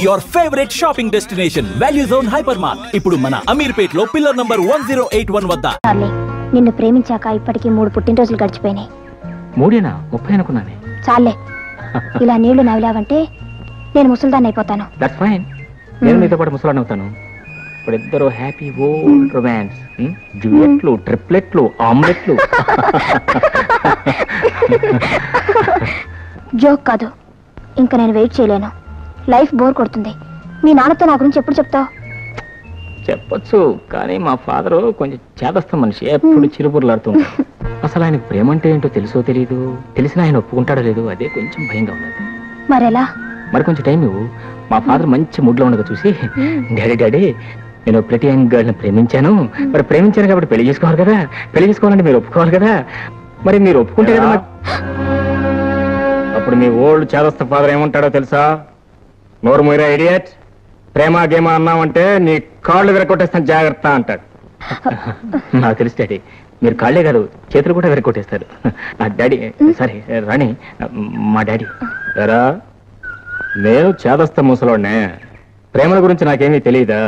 Your favorite shopping destination, Value Zone Hypermart. ఇప్పుడు మన అమీర్పేట్ లో పిల్లర్ నంబర్ 1081 వద్ద. నిన్ను ప్రేమించాక ఇప్పటికి 3 పుట్టినరోజులు గడిచిపోయినాయి. 3ఏనా 30 అనుకున్నానే. చాలే, ఇలా నీళ్లు నవ్విలావంటే నేను ముసల్దాన్ని అయిపోతాను. That's fine. నేను మీతో పాటు ముసలాన్ని అవుతాను. ఇప్పుడు ఇద్దరు హ్యాపీ ఓల్డ్ రొమాన్స్, డ్యూయెట్లు, ట్రిప్లెట్లు, ఆమ్లెట్లు. జోక్ కాదు, ఇంకా నేను వెయిట్ చేయలేను. లైఫ్ బోర్ కొడుతుంది. మీ నాన్నతో నా గురించి ఎప్పుడు చెప్తావు? చెప్పొచ్చు, కానీ మా ఫాదర్ కొంచెం చేదస్తం మనిషి, ఎప్పుడు చిరుబుర్లాడుతుంటాడు. అసలు ఆయనకు ప్రేమ అంటే ఏంటో తెలుసో తెలియదు, తెలిసినా ఆయన ఒప్పుకుంటాడో లేదు, అదే కొంచెం భయంగా ఉన్నది. మరెలా? మరి కొంచెం టైం ఇవ్వు. మా ఫాదర్ మంచి మూడ్లో ఉండగా చూసి, డాడీ నేను ప్రతి యంగ్ గర్ల్ని ప్రేమించాను, మరి ప్రేమించాను కాబట్టి పెళ్లి చేసుకోవాలి కదా, పెళ్లి చేసుకోవాలంటే మీరు ఒప్పుకోవాలి కదా, మరి మీరు ఒప్పుకుంటే కదా. అప్పుడు మీ ఓల్డ్ చేదస్త ఫాదర్ ఏమంటాడో తెలుసా? నోరు మూయరా ఇడియట్, ప్రేమ గేమ అన్నామంటే నీ కాళ్ళు విరగొట్టేస్తాను జాగ్రత్త అంటాడు. నాకు తెలుసు డాడీ, మీరు కాళ్ళే కాదు చేతులు కూడా విరగొట్టేస్తారు. డాడీ సారీ రాణి, మా డాడీ. ఎరా, నేను చేదస్త ముసలోడ్నే, ప్రేమల గురించి నాకేమీ తెలియదా?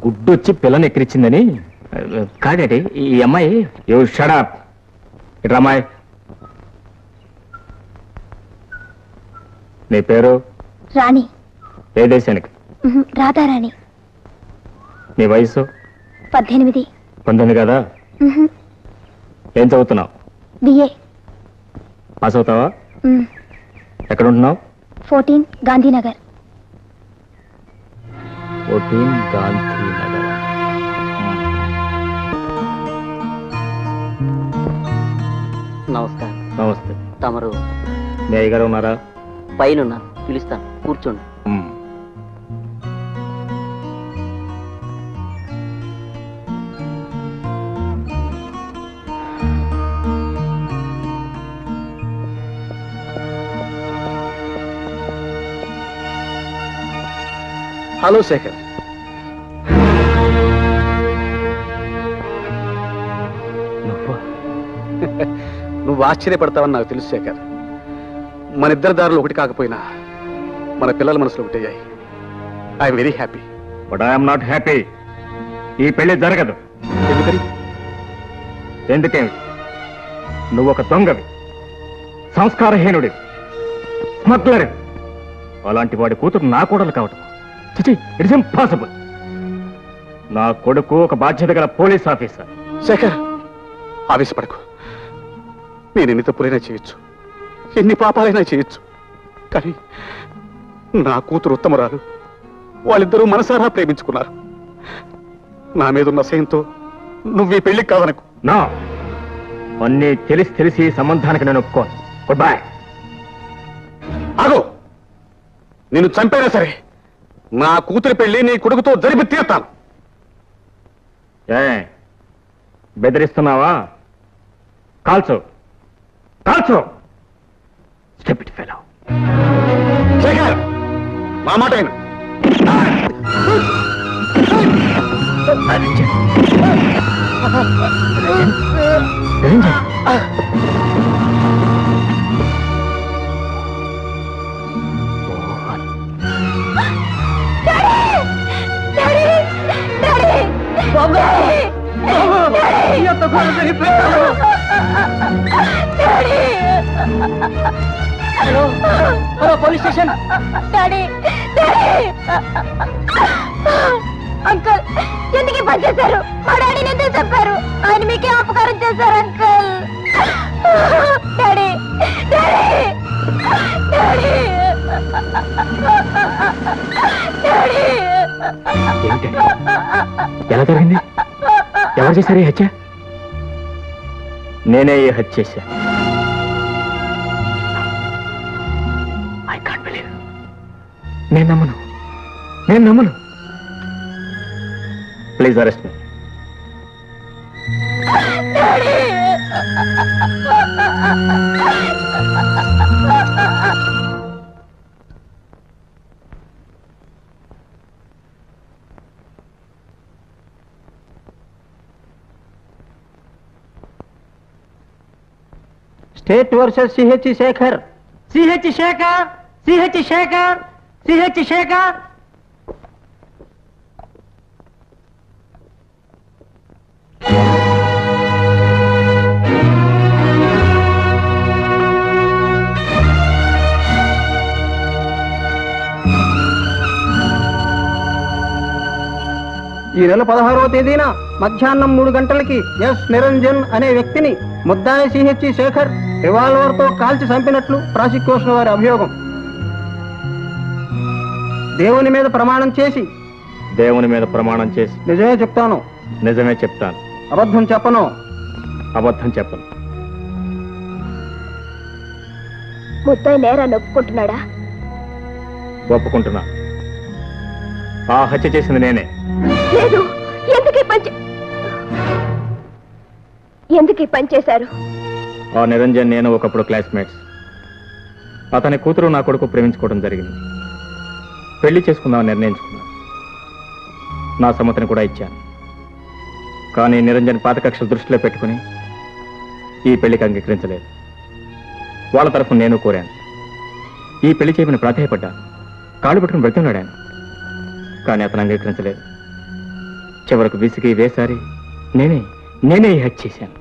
గుడ్డొచ్చి పిల్లని ఎక్కిరిచ్చిందని కాడాడి ఈ అమ్మాయి. You shut up. ఇట్రా అమ్మాయి. నీ పేరు? రాణి. ఏ దేశానికి? రాధారాణి. నీ వయసు? 18. 19 కదా? ఏం చదువుతున్నావు? బిఏ. పాస్ అవుతావా? ఎక్కడ ఉంటున్నావు? 14 గాంధీనగర్. 14 గాంధీనగర్. నమస్కారం. నమస్తే. తమరు? మీ అయ్యగారు ఉన్నారా? పైన పిలుస్తాను, కూర్చోండి. హలో శేఖర్. నువ్వు ఆశ్చర్యపడతావని నాకు తెలుసు శేఖర్. మన ఇద్దరు దారులు ఒకటి కాకపోయినా మన పిల్లల మనసులో ఒకటయ్యాయి. I'm very happy. But I'm not happy. ఈ పెళ్లి జరగదు. ఎందుకని? ఎందుకేమి? నువ్వు ఒక దొంగవి, సంస్కారహీనుడి, స్మగ్లర్. అలాంటి వాడి కూతురు నా కోడలు కావటం చిచి, ఇట్స్ ఇంపాసిబుల్. నా కొడుకు ఒక బాధ్యత గల పోలీస్ ఆఫీసర్. శేఖర్, ఆవేశపడకు. నేను ఎన్ని తప్పులైనా చేయొచ్చు, ఎన్ని పాపాలైనా చేయొచ్చు, కానీ నా కూతురు ఉత్తమరాలు. వాళ్ళిద్దరూ మనసారా ప్రేమించుకున్నారు. నా మీద ఉన్న సయంతో నువ్వు ఈ పెళ్లికి కాదనకు. నా అన్నీ తెలిసి సంబంధానికి నేను ఒప్పుకోను. Good bye. ఆగో, నిన్ను చంపైనా సరే నా కూతురి పెళ్లి నీ కొడుకుతో జరిపి తీరుతాను. ఏ బెదిరిస్తున్నావా? కాల్చు, కాల్చు. Stupid fellow. శేఖర్, మా మాట అయినా hello hello, police station. Daddy, uncle ఎందుకు పని చేశారు? మా డాడీని ఎందుకు చెప్పారు? ఆయన మీకే అపకారం చేశారు uncle. Daddy, daddy, daddy, daddy. ఎలా జరిగింది? ఎవరు చేశారు ఈ హత్య? నేనే ఈ హత్య చేశా. I can't believe. నేను నమ్మను. Please arrest me. State versus CH Shekhar. CH Shekhar. CH Shekhar. ఈ నెల 16వ తేదీన మధ్యాహ్నం 3 గంటలకి ఎస్ నిరంజన్ అనే వ్యక్తిని ముద్దాయి సిహెచ్ శేఖర్ రివాల్వర్ తో కాల్చి చంపినట్లు ప్రాసిక్యూషన్ వారి అభియోగం. దేవుని మీద ప్రమాణం చేసి నిజమే చెప్తాను, నిజమే చెప్తాను, అబద్ధం చెప్పను. అబద్ధం చెప్పను. ముద్దాయి నేరాన్ని ఒప్పుకుంటున్నాడా? ఒప్పుకుంటున్నా. ఆ హత్య చేసింది నేనే. లేదు. ఎందుకు ఈ పని చేశారు? ఆ నిరంజన్ నేను ఒకప్పుడు క్లాస్మేట్స్. అతని కూతురు నా కొడుకు ప్రేమించుకోవడం జరిగింది. పెళ్లి చేసుకుందామని నిర్ణయించుకున్నాను. నా సమ్మతిని కూడా ఇచ్చాను. కానీ నిరంజన్ పాత కక్షలు దృష్టిలో పెట్టుకుని ఈ పెళ్లికి అంగీకరించలేదు. వాళ్ళ తరఫున నేను కోరాను. ఈ పెళ్లి చేయమని ప్రాధాయపడ్డాను. కాళ్ళు పట్టుకుని బ్రతిమలాడాను. కానీ అతను అంగీకరించలేదు. చివరకు విసిగి వేసారి నేనే ఈ హత్య చేశాను.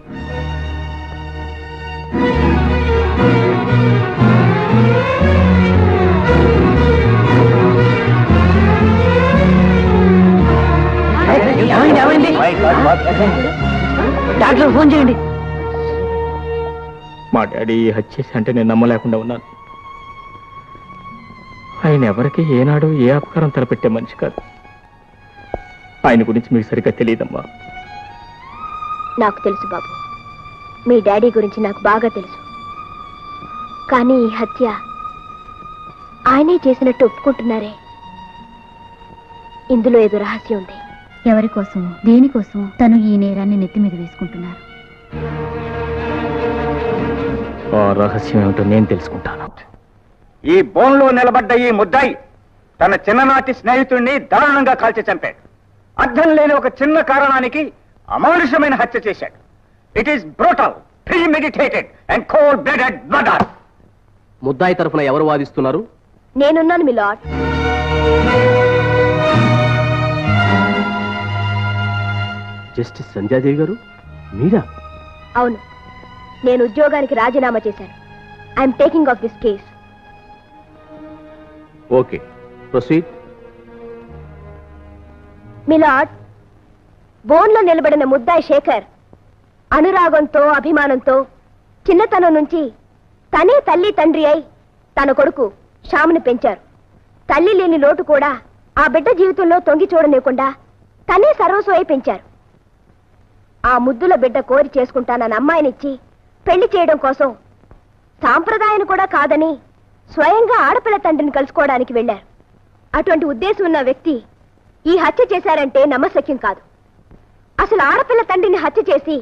డాక్టర్ ఫోన్ చేయండి. మా డాడీ ఈ హత్య చేసి అంటే నేను నమ్మలేకుండా ఉన్నాను. ఆయన ఎవరికి ఏనాడు ఏ అపకారం తలపెట్టే మనిషి కాదు. ఆయన గురించి మీకు సరిగ్గా తెలియదమ్మా. నాకు తెలుసు బాబు, మీ డాడీ గురించి నాకు బాగా తెలుసు. కానీ ఈ హత్య ఆయనే చేసినట్టు ఒప్పుకుంటున్నారే, ఇందులో ఏదో రహస్యం ఉంది. ఎవరి కోసం, దేనికోసం తను ఈ నేరాన్ని నెత్తి మీద వేసుకుంటున్నారు? ఆ రహస్యం ఏమిటో నేను తెలుసుకుంటాను. ఈ బోన్లో నిలబడ్డ ఈ ముద్దాయి తన చిన్ననాటి స్నేహితుడిని దారుణంగా కాల్చి చంపాడు. అర్థం లేని ఒక చిన్న కారణానికి అమానుషమైన హత్య చేశాడు. It is brutal, premeditated and cold blooded murder. ముద్దాయి తరఫున ఎవరు వాదిస్తున్నారు? నేనున్నాను మీ లార్డ్. జస్టిస్ సంధ్యాదేవి గారు మీరా? అవును, నేను ఉద్యోగానికి రాజీనామా చేశాను. I'm taking of this case. Okay, proceed. My lord, బోన్లో నిలబడిన ముద్దాయి శేఖర్ అనురాగంతో అభిమానంతో చిన్నతనం నుంచి తనే తల్లి తండ్రి అయి తన కొడుకు శ్యామ్ని పెంచారు. తల్లి లేని లోటు కూడా ఆ బిడ్డ జీవితంలో తొంగి చూడలేకుండా తనే సర్వస్వం అయి పెంచారు. ఆ ముద్దుల బిడ్డ కోరి చేసుకుంటానన్న అమ్మాయినిచ్చి పెళ్లి చేయడం కోసం సాంప్రదాయాన్ని కూడా కాదని స్వయంగా ఆడపిల్ల తండ్రిని కలుసుకోవడానికి వెళ్లారు. అటువంటి ఉద్దేశం ఉన్న వ్యక్తి ఈ హత్య చేశారంటే నమ్మశక్యం కాదు. అసలు ఆడపిల్ల తండ్రిని హత్య చేసి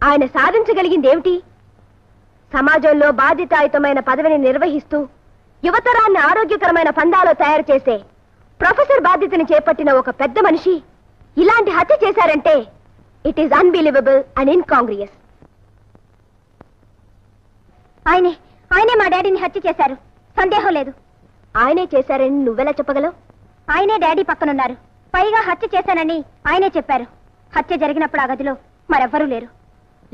ఆయన సాధించగలిగింది ఏమిటి? సమాజంలో బాధ్యతాయుతమైన పదవిని నిర్వహిస్తూ యువతరాన్ని ఆరోగ్యకరమైన పందాలో తయారు చేసే ప్రొఫెసర్ బాధ్యతని చేపట్టిన ఒక పెద్ద మనిషి ఇలాంటి హత్య చేశారంటే ఇట్ ఈస్ అన్బిలీవబుల్ అండ్ ఇన్కాంగ్రియస్. ఆయనే మా డాడీని హత్య చేశారు, సందేహం లేదు. ఆయనే చేశారని నువ్వెలా చెప్పగలవు? ఆయనే డాడీ పక్కనున్నారు. పైగా హత్య చేశానని ఆయనే చెప్పారు. హత్య జరిగినప్పుడు ఆ గదిలో మరెవ్వరూ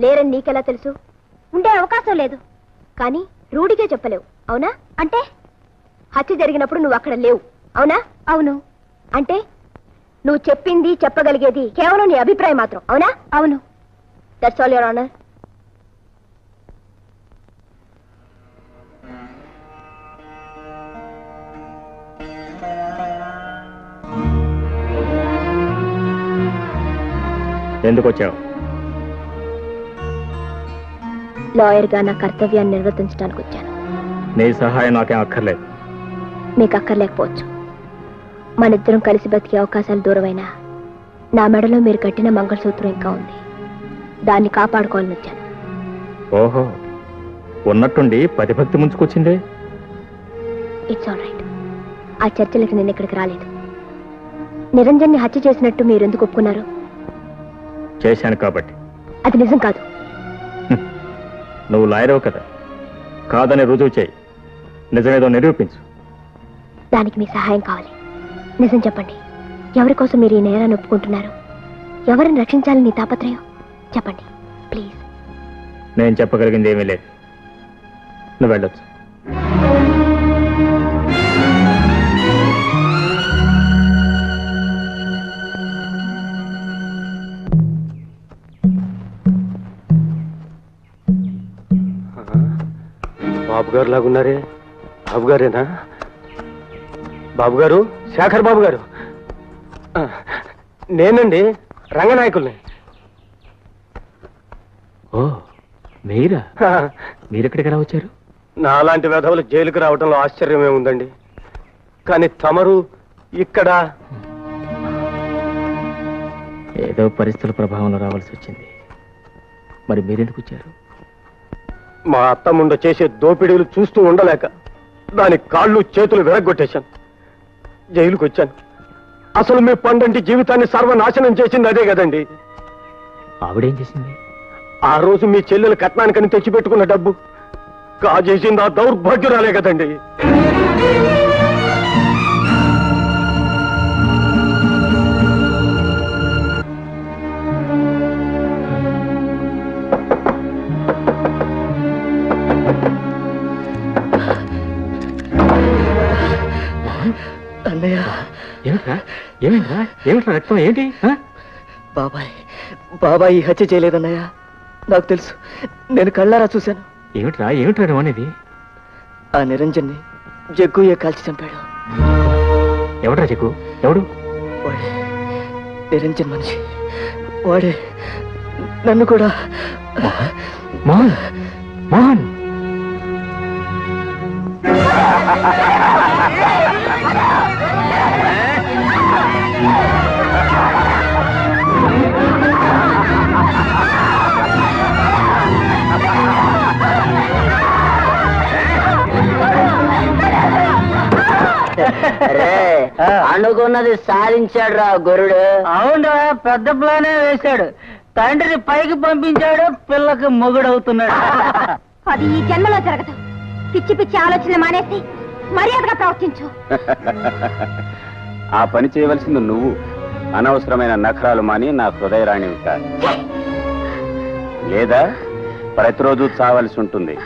లేరని నీకెలా తెలుసు? ఉండే అవకాశం లేదు. కానీ రూఢిగా చెప్పలేవు, అవునా? అంటే హత్య జరిగినప్పుడు నువ్వు అక్కడ లేవు, అవునా? అవును. అంటే నువ్వు చెప్పింది చెప్పగలిగేది కేవలం నీ అభిప్రాయం మాత్రం, అవునా? అవును. That's all your honour. ఎందుకు వచ్చావు? లాయర్గా నా కర్తవ్యాన్ని నిర్వర్తించడానికి వచ్చాను. నీ సహాయం నాకేం అక్కర్లేదు. మీకు అక్కర్లేకపోవచ్చు. మనిద్దరం కలిసి బతికే అవకాశాలు దూరమైనా నా మెడలో మీరు కట్టిన మంగళసూత్రం ఇంకా ఉంది. దాన్ని కాపాడుకోవాలని వచ్చాను. ఓహో, ఉన్నట్టుండి పతిభక్తి ముంచుకొచ్చిందే. It's all right. ఆ చర్చలకి నేను ఇక్కడికి రాలేదు. నిరంజన్ని హత్య చేసినట్టు మీరు ఎందుకు ఒప్పుకున్నారు? చేశాను కాబట్టి. అది నిజం కాదు. నువ్వు లాయరవు కదా, కాదని రుజువు చేయి. నిజమేదో నిరూపించు. దానికి మీ సహాయం కావాలి. నిజం చెప్పండి, ఎవరి కోసం మీరు ఈ నేరాన్ని ఒప్పుకుంటున్నారు? ఎవరిని రక్షించాలని నీ తాపత్రయం? చెప్పండి ప్లీజ్. నేను చెప్పగలిగింది ఏమీ లేదు. నువ్వు వెళ్ళొచ్చు. బాబు గారు లాగున్నారే. బాబు గారేనా? బాబు గారు, శేఖర్ బాబు గారు. నేనండి, రంగనాయకుల్ని. ఓ మీరా? మీరెక్కడికి ఎలా వచ్చారు? నాలాంటి వెధవులు జైలుకు రావడంలో ఆశ్చర్యమే ఉందండి. కానీ తమరు ఇక్కడ ఏదో పరిస్థితుల ప్రభావంలో రావాల్సి వచ్చింది. మరి మీరెందుకు వచ్చారు? మా అత్తముండ చేసే దోపిడీలు చూస్తూ ఉండలేక దాని కాళ్ళు చేతులు విరగొట్టేశాను. జైలుకు వచ్చాను. అసలు మీ పండంటి జీవితాన్ని సర్వనాశనం చేసింది అదే కదండి. ఆవిడేం చేసింది? ఆ రోజు మీ చెల్లెలు కట్నానికని తెచ్చిపెట్టుకున్న డబ్బు కాజేసింది ఆ దౌర్భాగ్యురాలే కదండి. అన్నయ్య, ఏమిట్రా ఏమిట్రా ఏమిట్రా రక్తం ఏంటి? బాబాయ్ ఈ హత్య చేయలేదన్నయ్య. నాకు తెలుసు, నేను కళ్ళారా చూశాను. ఏమిట్రా ఏమిట్రా నువ్వు అనేది? ఆ నిరంజన్ని జగ్గుయ్య కాల్చి చంపాడు. ఎవడ్రా జగ్గు? ఎవడు? వాడే నిరంజన్ మనిషి. వాడే నన్ను కూడా. మోహన్ మోహన్ అనుకున్నది సాధించాడు రా గొర్రెడు. అవునరా, పెద్ద ప్లానే వేశాడు. తండ్రిని పైకి పంపించాడు, పిల్లకి మొగుడవుతున్నాడు. అది ఈ జన్మలో జరగదు. పిచ్చి పిచ్చి ఆలోచనలు మానేసి మర్యాదగా ప్రవర్తించు. ఆ పని చేయవలసింది నువ్వు. అనవసరమైన నఖరాలు మాని నా హృదయరాణివి కాదు. లేదా ప్రతిరోజు చావలసి ఉంటుంది.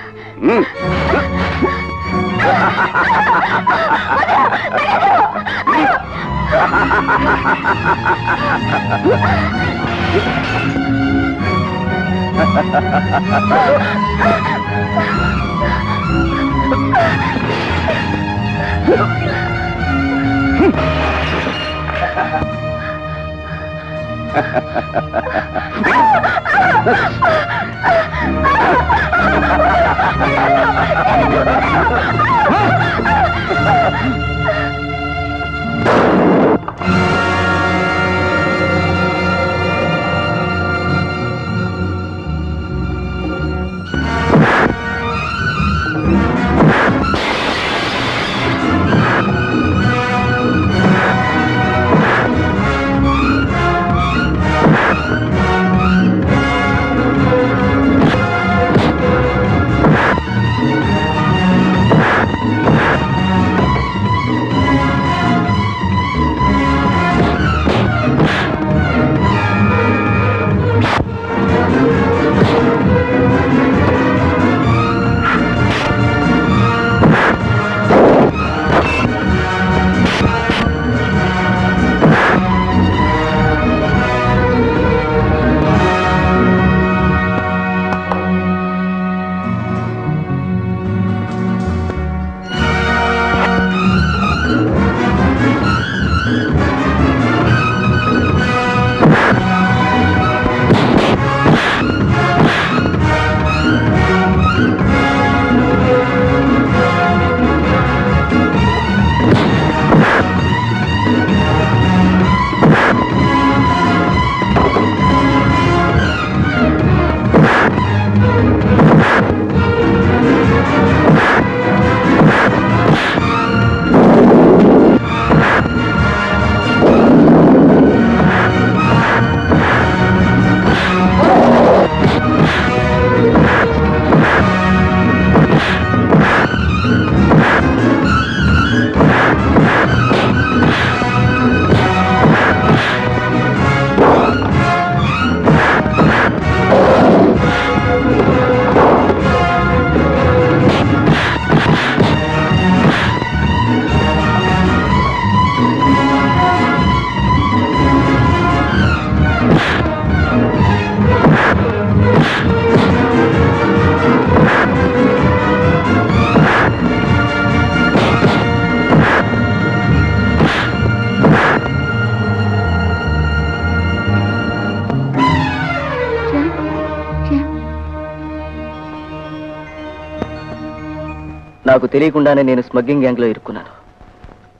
నాకు తెలియకుండానే నేను స్మగ్లింగ్ గ్యాంగ్లో ఇరుక్కున్నాను.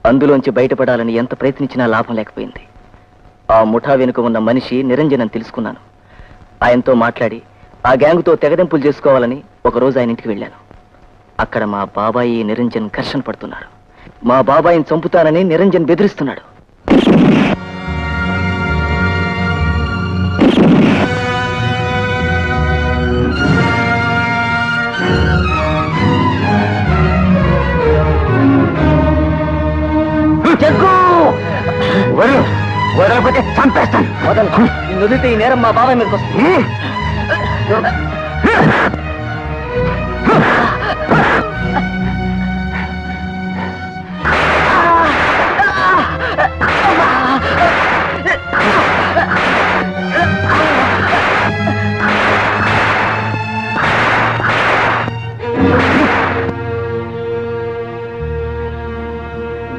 అందులోంచి బయటపడాలని ఎంత ప్రయత్నించినా లాభం లేకపోయింది. ఆ ముఠా వెనుక ఉన్న మనిషి నిరంజన్ అని తెలుసుకున్నాను. ఆయనతో మాట్లాడి ఆ గ్యాంగ్తో తెగదెంపులు చేసుకోవాలని ఒకరోజు ఆయన ఇంటికి వెళ్ళాను. అక్కడ మా బాబాయి నిరంజన్ ఘర్షణ పడుతున్నారు. మా బాబాయిని చంపుతానని నిరంజన్ బెదిరిస్తున్నాడు. వదలకపోతే చంపేస్తాను. వదిలితే ఈ నేరం మా బాబాయ్ మీదకి వస్తుంది.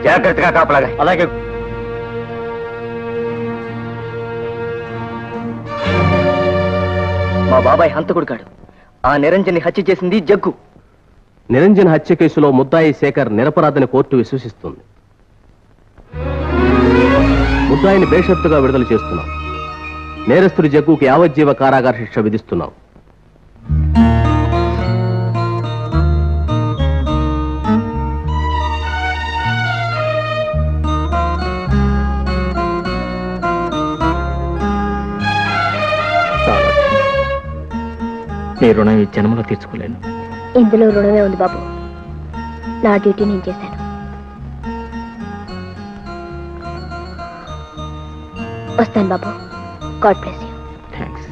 జాగ్రత్తగా కాపలాగా. అలాగే. మా బాబాయ్ హంతకుడు కాడు. ఆ నిరంజన్ని హత్య చేసింది జగ్గు. నిరంజన్ హత్య కేసులో ముద్దాయి శేఖర్ నిరపరాధని కోర్టు విశ్వసిస్తుంది. ముద్దాయిని బేషరతుగా విడుదల చేస్తున్నాం. నేరస్తుడి జగ్గుకి యావజ్జీవ కారాగార శిక్ష విధిస్తున్నాం. నీ రుణం ఈ జన్మలో తీర్చుకోలేను. ఇందులో రుణమే ఉంది బాబు. నా డ్యూటీ నేను చేశాను. వస్తాను బాబు. God bless you. Thanks.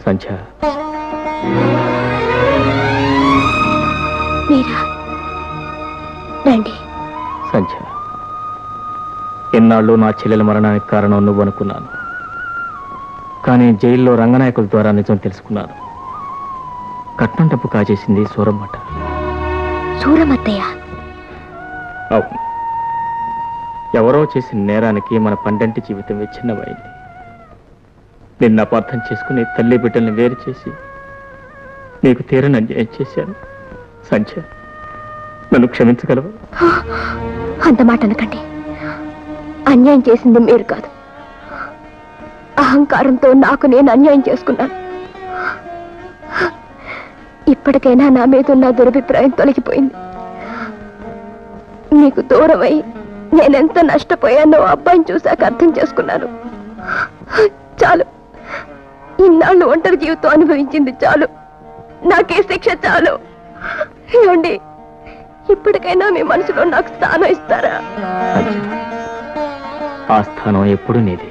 Sandhya, మీరా? రండి. సంధ్య, ఎన్నాళ్ళు నా చెల్లెల మరణానికి కారణం నువ్వు అనుకున్నాను. కానీ జైల్లో రంగనాయకుల ద్వారా నిజం తెలుసుకున్నాను. కట్నం డబ్బు కాజేసింది సూరమ్మట. సూరమత్తయ్య? అవును. ఎవరో చేసిన నేరానికి మన పండంటి జీవితం విచ్ఛిన్నమైంది. నిన్ను అపార్థం చేసుకుని తల్లి బిడ్డల్ని వేరు చేసి నీకు తీరని అన్యాయం చేశాను. సంధ్య, నన్ను క్షమించగలవు? అంత మాట అనకండి. అన్యాయం చేసింది మీరు కాదు. అహంకారంతో నాకు నేను అన్యాయం చేసుకున్నాను. ఇప్పటికైనా నా మీద ఉన్న దురభిప్రాయం తొలగిపోయింది. మీకు దూరమై నేనెంత నష్టపోయానో అబ్బాయిని చూశాక అర్థం చేసుకున్నాను. చాలు. ఇన్నాళ్ళు ఒంటరి జీవితం అనుభవించింది చాలు. నాకే శిక్ష చాలు. ఏమండి, ఇప్పటికైనా మీ మనసులో నాకు స్థానం ఇస్తారా? ఆ స్థానం ఎప్పుడు నీది.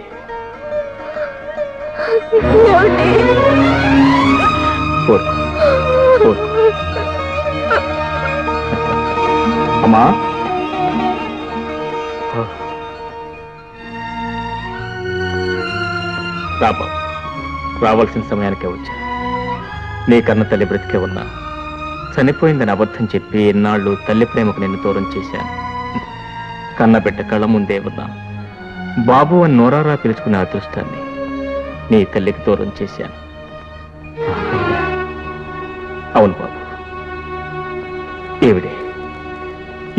అమ్మా, రాబా, రావాల్సిన సమయానికే వచ్చా. నీ కన్న తల్లి బ్రతికే ఉన్నా చనిపోయిందని అబద్ధం చెప్పి ఎన్నాళ్ళు తల్లి ప్రేమకు నిన్ను దూరం చేశాను. కన్నబిడ్డ కళ్ళ ముందే ఉన్నా బాబు అని నోరారా పిలుచుకునే అదృష్టాన్ని నీ తల్లికి దూరం చేశాను. అవును బాబు,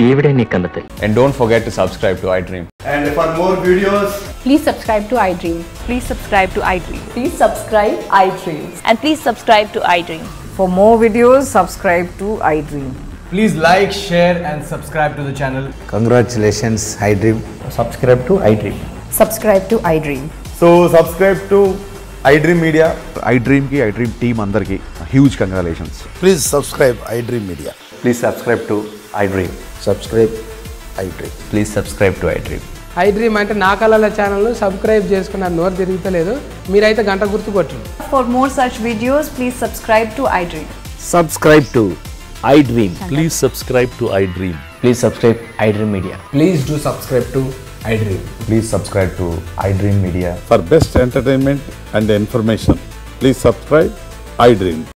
ఈవిడే నీ కన్న తల్లి. And don't forget to subscribe to iDream. And for more videos, please subscribe to iDream. Please subscribe to iDream. Please subscribe iDream. And please subscribe to iDream. For more videos, subscribe to iDream. please like, share and subscribe to the channel. Congratulations, iDream. Subscribe to iDream. Subscribe to iDream. So subscribe to iDream Media. iDream ki iDream team andarki huge congratulations. Please subscribe iDream Media. Please subscribe to iDream. Subscribe iDream. Please subscribe to iDream. iDream అంటే నా కళల channel subscribe చేసుకున్నారు. నోరు తిరుగుతలేదు. మీరైతే గంట గుర్తు కొట్టండి. For more such videos, please subscribe to iDream. Subscribe to iDream. Please subscribe to iDream. Please subscribe iDream Media. Please do subscribe to iDream. Please subscribe to iDream Media. For best entertainment and information, please subscribe iDream.